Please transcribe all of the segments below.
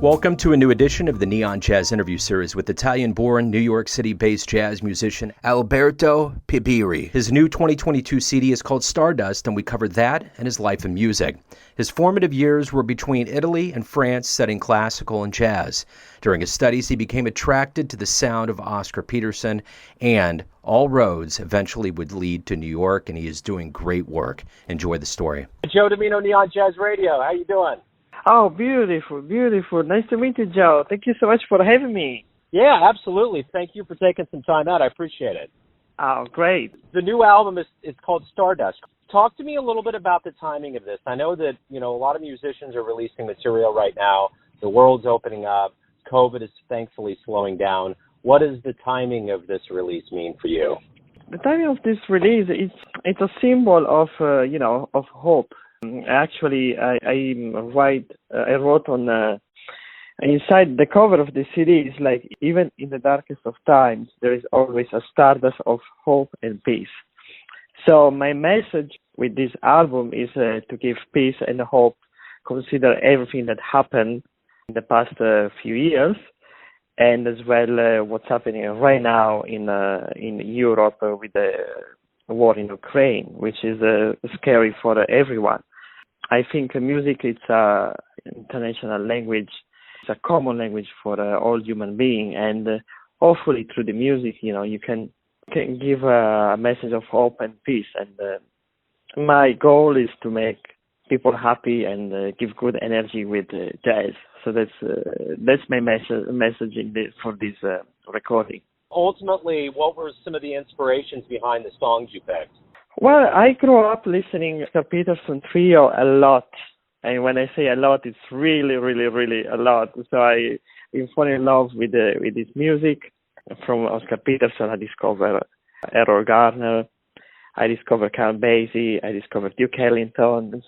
Welcome to a new edition of the Neon Jazz interview series with Italian-born, New York City-based jazz musician Alberto Pibiri. His new 2022 CD is called Stardust, and we covered that and his life in music. His formative years were between Italy and France, studying classical and jazz. During his studies, he became attracted to the sound of Oscar Peterson, and all roads eventually would lead to New York, and he is doing great work. Enjoy the story. Joe Domino, Neon Jazz Radio. How you doing? Oh, beautiful, beautiful. Nice to meet you, Joe. Thank you so much for having me. Yeah, absolutely. Thank you for taking some time out. I appreciate it. Oh, great. The new album is called Stardust. Talk to me a little bit about the timing of this. I know that, a lot of musicians are releasing material right now. The world's opening up. COVID is thankfully slowing down. What does the timing of this release mean for you? The timing of this release, it's a symbol of, of hope. Actually, I wrote on inside the cover of the CD is like, even in the darkest of times, there is always a stardust of hope and peace. So my message with this album is to give peace and hope, consider everything that happened in the past few years, and as well what's happening right now in Europe with the war in Ukraine, which is scary for everyone. I think music is an international language. It's a common language for all human beings, and hopefully through the music, you can give a message of hope and peace. And my goal is to make people happy and give good energy with jazz. So that's my message for this recording. Ultimately, what were some of the inspirations behind the songs you picked? Well, I grew up listening to Oscar Peterson trio a lot. And when I say a lot, it's really, really, really a lot. So I fall in love with his music. From Oscar Peterson, I discovered Errol Garner, I discovered Count Basie, I discovered Duke Ellington,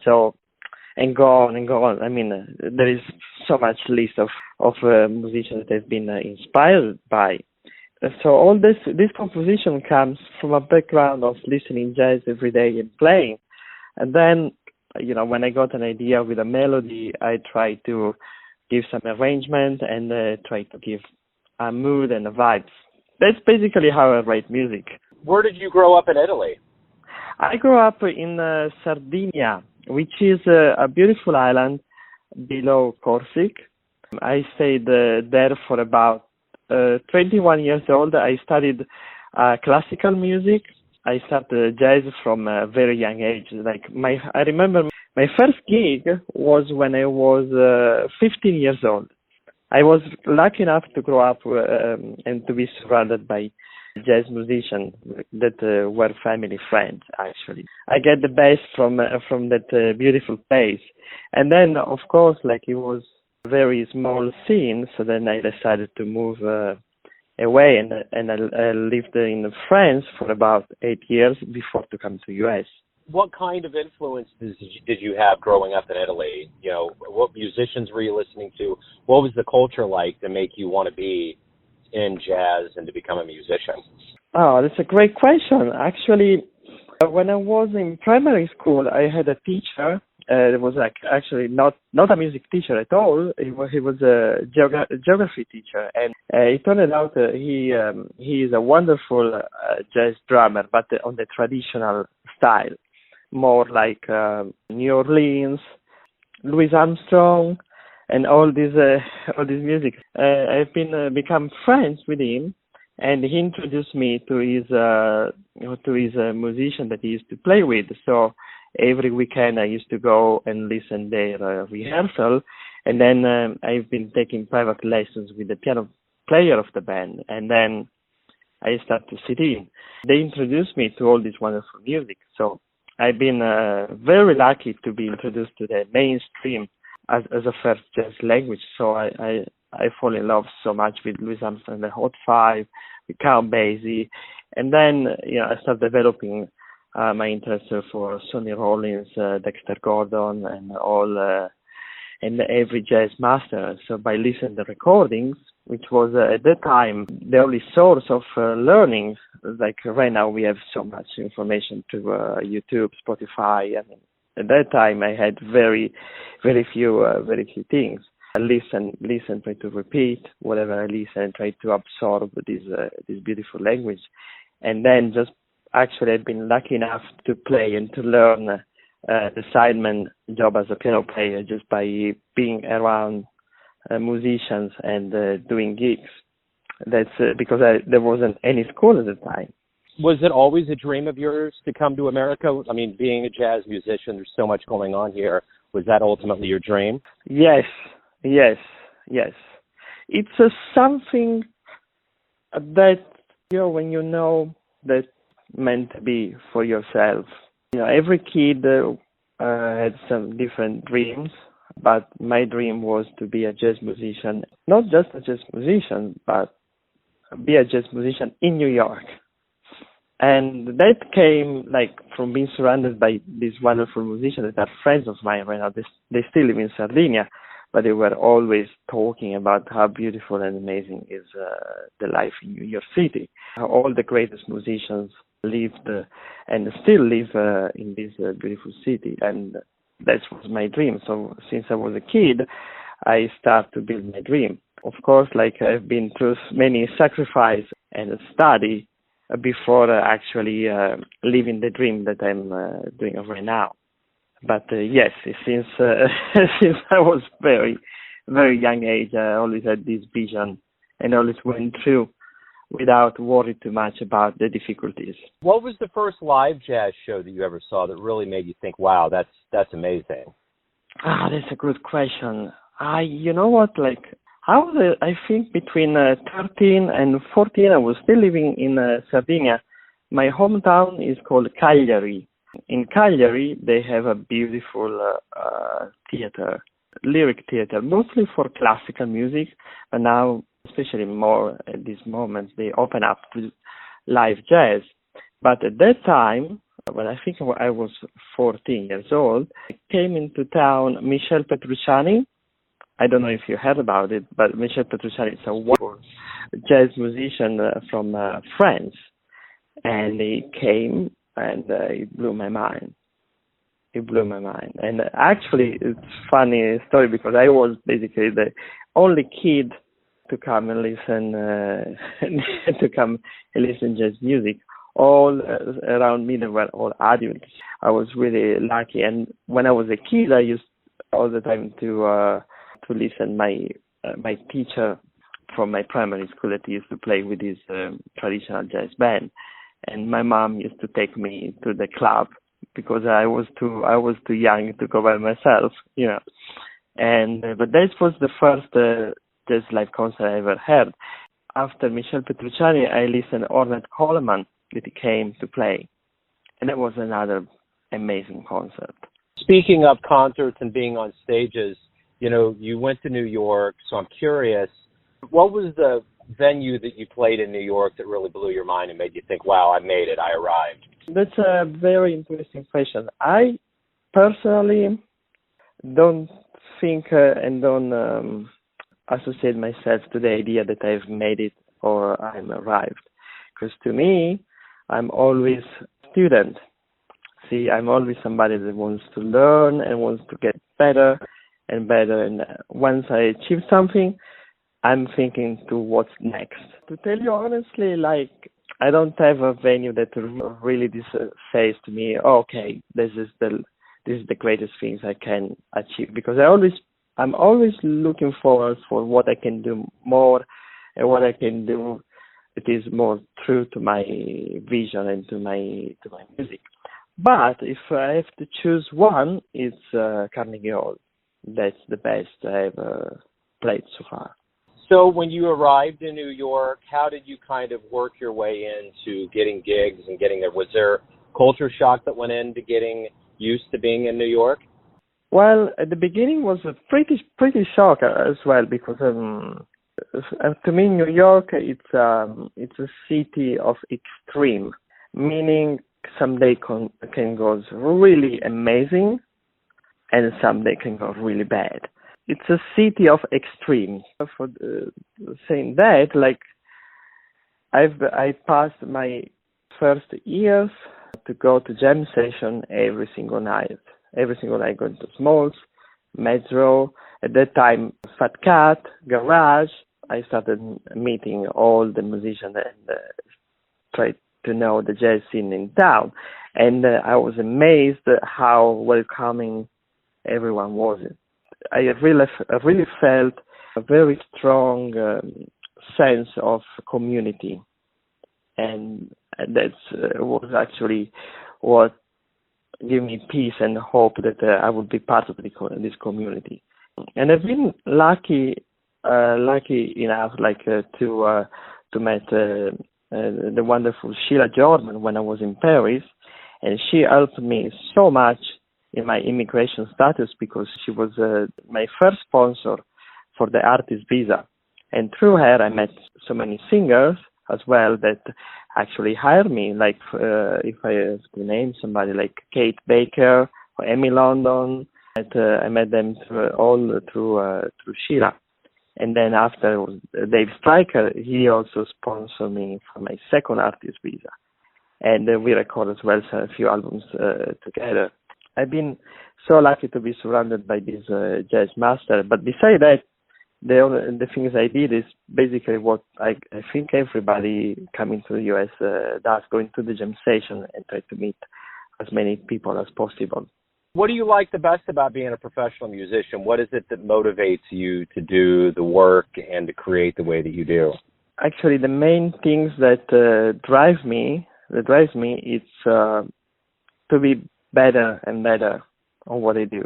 and go on and go on. I mean, there is so much list of musicians that I've been inspired by. So all this composition comes from a background of listening jazz every day and playing. And then, when I got an idea with a melody, I try to give some arrangement and try to give a mood and a vibes. That's basically how I write music. Where did you grow up in Italy? I grew up in Sardinia, which is a beautiful island below Corsica. I stayed there for about 21 years old. I studied classical music. I started jazz from a very young age. I remember my first gig was when I was 15 years old. I was lucky enough to grow up and to be surrounded by jazz musicians that were family friends, actually. I get the best from that beautiful place. And then, of course, it was very small scene, so then I decided to move away, and I lived in France for about 8 years before to come to US. What kind of influences did you have growing up in Italy? What musicians were you listening to? What was the culture like to make you want to be in jazz and to become a musician? Oh, that's a great question. Actually, when I was in primary school, I had a teacher. It was actually not a music teacher at all. He was a geography teacher, and it turned out he is a wonderful jazz drummer, but on the traditional style, more like New Orleans, Louis Armstrong, and all this music. I've become friends with him, and he introduced me to his musician that he used to play with. So every weekend I used to go and listen their rehearsal, and then I've been taking private lessons with the piano player of the band, and then I started to sit in. They introduced me to all this wonderful music, so I've been very lucky to be introduced to the mainstream as a first jazz language. So I fall in love so much with Louis Armstrong, the Hot Five, with Count Basie, and then I started developing my interest for Sonny Rollins, Dexter Gordon, and all and every jazz master. So by listening to the recordings, which was at that time the only source of learning. Like right now, we have so much information to YouTube, Spotify. I mean, at that time, I had very few things. listen, try to repeat whatever I listen, and try to absorb this beautiful language. And then just actually I've been lucky enough to play and to learn the sideman job as a piano player just by being around musicians and doing gigs. That's because there wasn't any school at the time. Was it always a dream of yours to come to America? I mean, being a jazz musician, there's so much going on here. Was that ultimately your dream? Yes. It's something that, when you know that's meant to be for yourself. Every kid had some different dreams, but my dream was to be a jazz musician. Not just a jazz musician, but be a jazz musician in New York. And that came from being surrounded by these wonderful musicians that are friends of mine right now. They still live in Sardinia, but they were always talking about how beautiful and amazing is the life in New York City. How all the greatest musicians lived and still live in this beautiful city. And that was my dream. So since I was a kid, I started to build my dream. Of course, I've been through many sacrifices and study before actually living the dream that I'm doing right now. But yes, since I was very, very young age, I always had this vision and always went through without worrying too much about the difficulties. What was the first live jazz show that you ever saw that really made you think, wow, that's amazing? That's a good question. You know what, I think between 13 and 14, I was still living in Sardinia. My hometown is called Cagliari. In Cagliari, they have a beautiful theater, lyric theater, mostly for classical music, but now, especially more at this moment, they open up to live jazz. But at that time, when I think I was 14 years old, came into town Michel Petrucciani. I don't know if you heard about it, but Michel Petrucciani is a wonderful jazz musician from France. And he came and it blew my mind. And actually, it's a funny story because I was basically the only kid to come and listen jazz music. All around me, they were all adults. I was really lucky. And when I was a kid, I used all the time to listen my teacher from my primary school that used to play with his traditional jazz band, and my mom used to take me to the club because I was too young to go by myself, And but that was the first jazz live concert I ever heard. After Michel Petrucciani, I listened to Ornette Coleman that he came to play, and that was another amazing concert. Speaking of concerts and being on stages, you went to New York, so I'm curious, what was the venue that you played in New York that really blew your mind and made you think, wow, I made it, I arrived? That's a very interesting question. I personally don't think and don't associate myself to the idea that I've made it or I'm arrived. Because to me, I'm always a student. See, I'm always somebody that wants to learn and wants to get better and better. And once I achieve something, I'm thinking to what's next. To tell you honestly, I don't have a venue that really says to me, okay, this is the greatest things I can achieve. Because I'm always looking forward for what I can do more and what I can do that is more true to my vision and to my music. But if I have to choose one, it's Carnegie Hall. That's the best I've played so far. So when you arrived in New York, how did you kind of work your way into getting gigs and getting there? Was there culture shock that went into getting used to being in New York? Well, at the beginning was a pretty shock as well because to me New York it's a city of extreme, meaning someday can go really amazing and someday can go really bad. It's a city of extremes. For saying that, I passed my first years to go to jam session every single night. Every single night, going to Smalls, Metro. At that time, Fat Cat, Garage. I started meeting all the musicians and tried to know the jazz scene in town. And I was amazed at how welcoming everyone was. I really felt a very strong sense of community. And that was actually what gave me peace and hope that I would be part of this community. And I've been lucky enough, to meet the wonderful Sheila Jordan when I was in Paris, and she helped me so much in my immigration status because she was my first sponsor for the artist visa, and through her I met so many singers as well that actually hired me. Like if I have to name somebody like Kate Baker or Amy London. I met them through Sheila. And then after Dave Stryker, he also sponsored me for my second artist visa. And we recorded as well a few albums together. I've been so lucky to be surrounded by this jazz master. But besides that, the things I did is basically what I think everybody coming to the U.S. does, going to the jam station and try to meet as many people as possible. What do you like the best about being a professional musician? What is it that motivates you to do the work and to create the way that you do? Actually, the main things that drive me is to be better and better on what I do.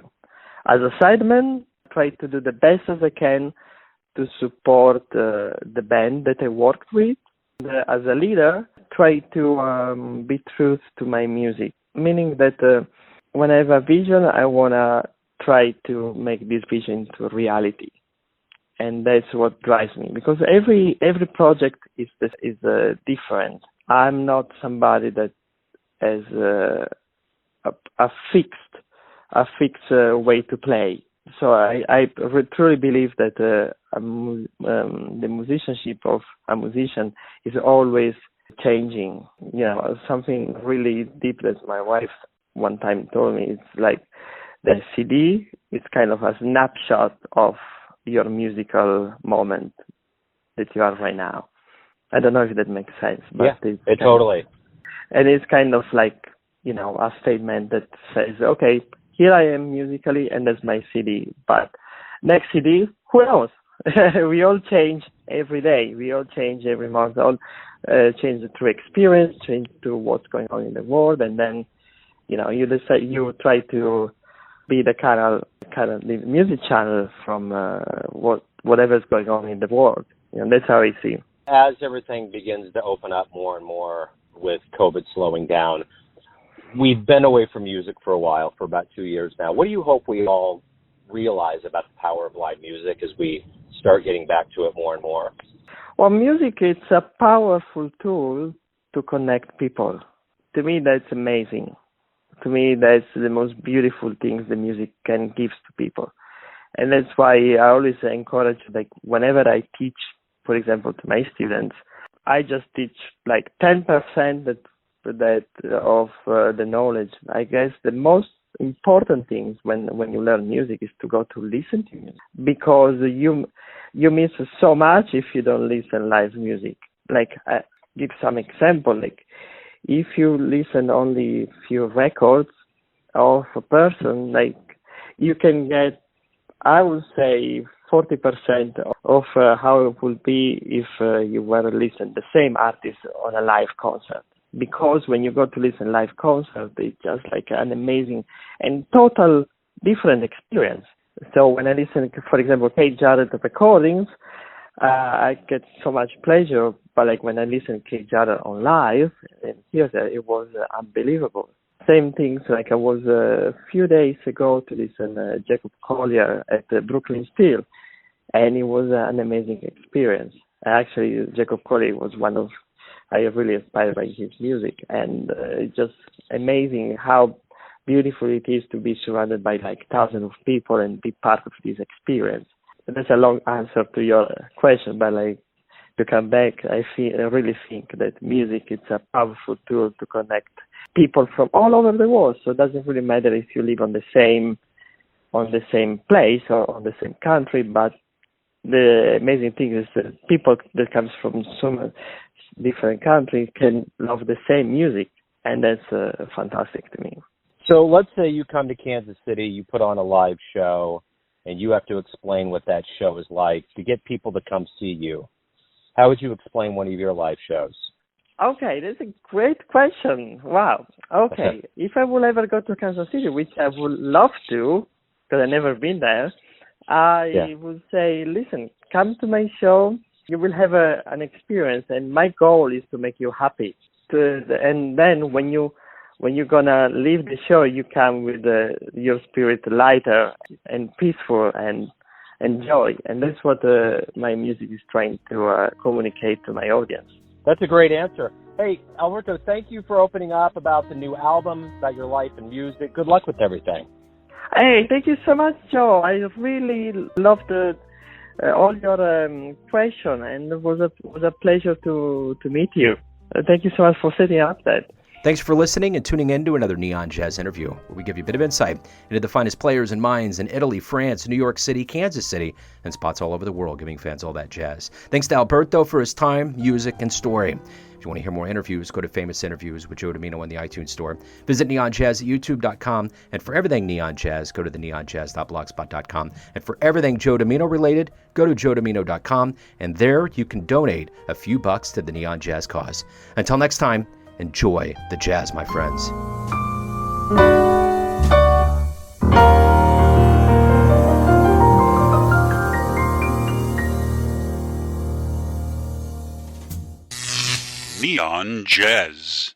As a sideman, I try to do the best as I can to support the band that I worked with. As a leader, try to be true to my music, meaning that when I have a vision, I want to try to make this vision into reality. And that's what drives me, because every project is different. I'm not somebody that has a fixed way to play. So I truly believe that the musicianship of a musician is always changing. You know, something really deep that my wife one time told me, it's like the CD is kind of a snapshot of your musical moment that you are right now. I don't know if that makes sense, but yeah, it totally. And it's kind of like, you know, a statement that says, okay, here I am musically, and that's my CD. But next CD, who knows? We all change every day. We all change every month. All change through experience, change to what's going on in the world, and then you know, you decide, you try to be the current music channel from whatever's going on in the world. You know, that's how I see. As everything begins to open up more and more with COVID slowing down, we've been away from music for a while, for about 2 years now. What do you hope we all realize about the power of live music as we start getting back to it more and more? Well, music is a powerful tool to connect people. To me, that's amazing. To me, that's the most beautiful things the music can give to people. And that's why I always encourage, like, whenever I teach, for example, to my students, I just teach like 10% of the knowledge. I guess the most important things when you learn music is to go to listen to music, because you miss so much if you don't listen live music. Like, I give some example, like, if you listen only few records of a person, like, you can get, I would say, 40% of how it would be if you were to listen the same artist on a live concert. Because when you go to listen live concert, it's just like an amazing and total different experience. So when I listen, for example, Kate Jarrett recordings, I get so much pleasure. But like when I listen to Kate Jarrett on live in theater, it was unbelievable. Same things, like I was a few days ago to listen Jacob Collier at Brooklyn Steel, and it was an amazing experience. Actually, Jacob Collier was I really inspired by his music, and it's just amazing how beautiful it is to be surrounded by like thousands of people and be part of this experience. And that's a long answer to your question, but like to come back, I really think that music is a powerful tool to connect people from all over the world. So it doesn't really matter if you live on the same on the same place or on the same country, but the amazing thing is that people that comes from so many different countries can love the same music, and that's fantastic to me. So let's say you come to Kansas City, you put on a live show, and you have to explain what that show is like to get people to come see you. How would you explain one of your live shows? Okay, that's a great question. Wow. Okay, if I will ever go to Kansas City, which I would love to, because I've never been there, I would say, listen, come to my show. You will have an experience, and my goal is to make you happy. And then when you're gonna leave the show, you come with your spirit lighter and peaceful and joy. And that's what my music is trying to communicate to my audience. That's a great answer. Hey, Alberto, thank you for opening up about the new album, about your life and music. Good luck with everything. Hey, thank you so much, Joe. I really loved all your questions, and it was a pleasure to meet you. Thank you so much for setting up that. Thanks for listening and tuning in to another Neon Jazz interview, where we give you a bit of insight into the finest players and minds in Italy, France, New York City, Kansas City, and spots all over the world, giving fans all that jazz. Thanks to Alberto for his time, music, and story. If you want to hear more interviews, go to Famous Interviews with Joe Domino in the iTunes Store. Visit neonjazz at youtube.com. And for everything Neon Jazz, go to the neonjazz.blogspot.com. And for everything Joe Domino related, go to joedomino.com. And there you can donate a few bucks to the Neon Jazz cause. Until next time, enjoy the jazz, my friends. Neon Jazz.